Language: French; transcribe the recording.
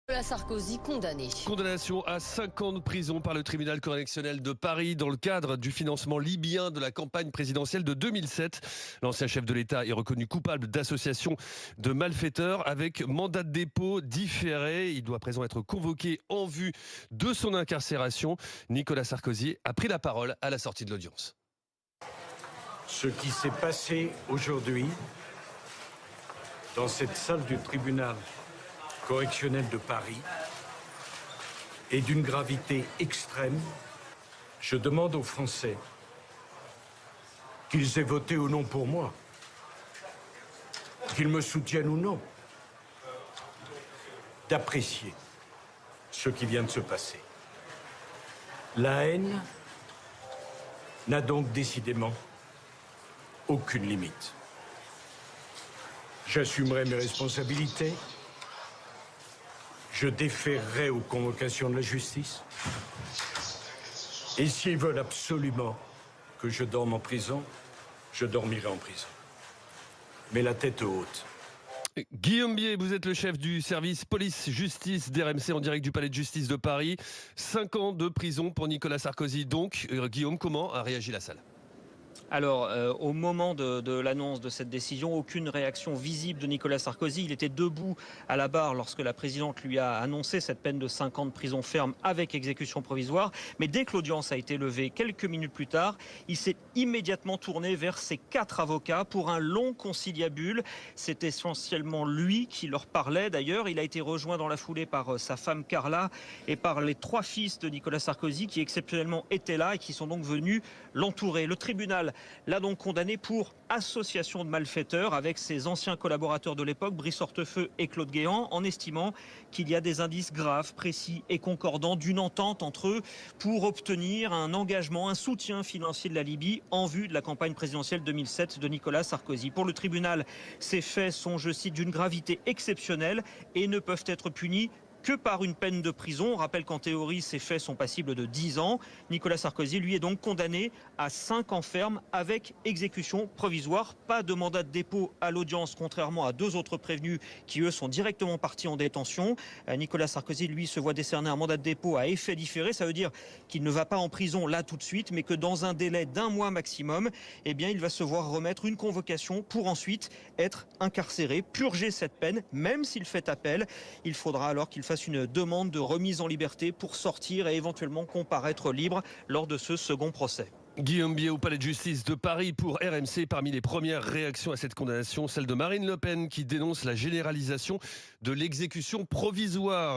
Sarkozy condamné. Condamnation à 5 ans de prison par le tribunal correctionnel de Paris dans le cadre du financement libyen de la campagne présidentielle de 2007. L'ancien chef de l'État est reconnu coupable d'association de malfaiteurs avec mandat de dépôt différé. Il doit à présent être convoqué en vue de son incarcération. Nicolas Sarkozy a pris la parole à la sortie de l'audience. Ce qui s'est passé aujourd'hui dans cette salle du tribunal correctionnel de Paris est d'une gravité extrême. Je demande aux Français qu'ils aient voté ou non pour moi, qu'ils me soutiennent ou non, d'apprécier ce qui vient de se passer. La haine n'a donc décidément aucune limite. J'assumerai mes responsabilités. Je déférerai aux convocations de la justice. Et s'ils veulent absolument que je dorme en prison, je dormirai en prison. Mais la tête haute. Guillaume Bier, vous êtes le chef du service police-justice d'RMC en direct du Palais de Justice de Paris. 5 ans de prison pour Nicolas Sarkozy. Donc, Guillaume, comment a réagi la salle ? Alors, au moment de l'annonce de cette décision, aucune réaction visible de Nicolas Sarkozy. Il était debout à la barre lorsque la présidente lui a annoncé cette peine de 5 ans de prison ferme avec exécution provisoire. Mais dès que l'audience a été levée, quelques minutes plus tard, il s'est immédiatement tourné vers ses 4 avocats pour un long conciliabule. C'est essentiellement lui qui leur parlait. D'ailleurs, il a été rejoint dans la foulée par sa femme Carla et par les 3 fils de Nicolas Sarkozy qui exceptionnellement étaient là et qui sont donc venus l'entourer. Le tribunal l'a donc condamné pour association de malfaiteurs avec ses anciens collaborateurs de l'époque, Brice Hortefeux et Claude Guéant, en estimant qu'il y a des indices graves, précis et concordants d'une entente entre eux pour obtenir un engagement, un soutien financier de la Libye en vue de la campagne présidentielle 2007 de Nicolas Sarkozy. Pour le tribunal, ces faits sont, je cite, d'une gravité exceptionnelle et ne peuvent être punis que par une peine de prison. On rappelle qu'en théorie, ces faits sont passibles de 10 ans. Nicolas Sarkozy, lui, est donc condamné à 5 ans ferme avec exécution provisoire. Pas de mandat de dépôt à l'audience, contrairement à 2 autres prévenus qui, eux, sont directement partis en détention. Nicolas Sarkozy, lui, se voit décerner un mandat de dépôt à effet différé. Ça veut dire qu'il ne va pas en prison là tout de suite, mais que dans un délai d'1 mois maximum, eh bien, il va se voir remettre une convocation pour ensuite être incarcéré, purger cette peine, même s'il fait appel. Il faudra alors qu'il fasse une demande de remise en liberté pour sortir et éventuellement comparaître libre lors de ce second procès. Guillaume Bier au Palais de Justice de Paris pour RMC. Parmi les premières réactions à cette condamnation, celle de Marine Le Pen qui dénonce la généralisation de l'exécution provisoire.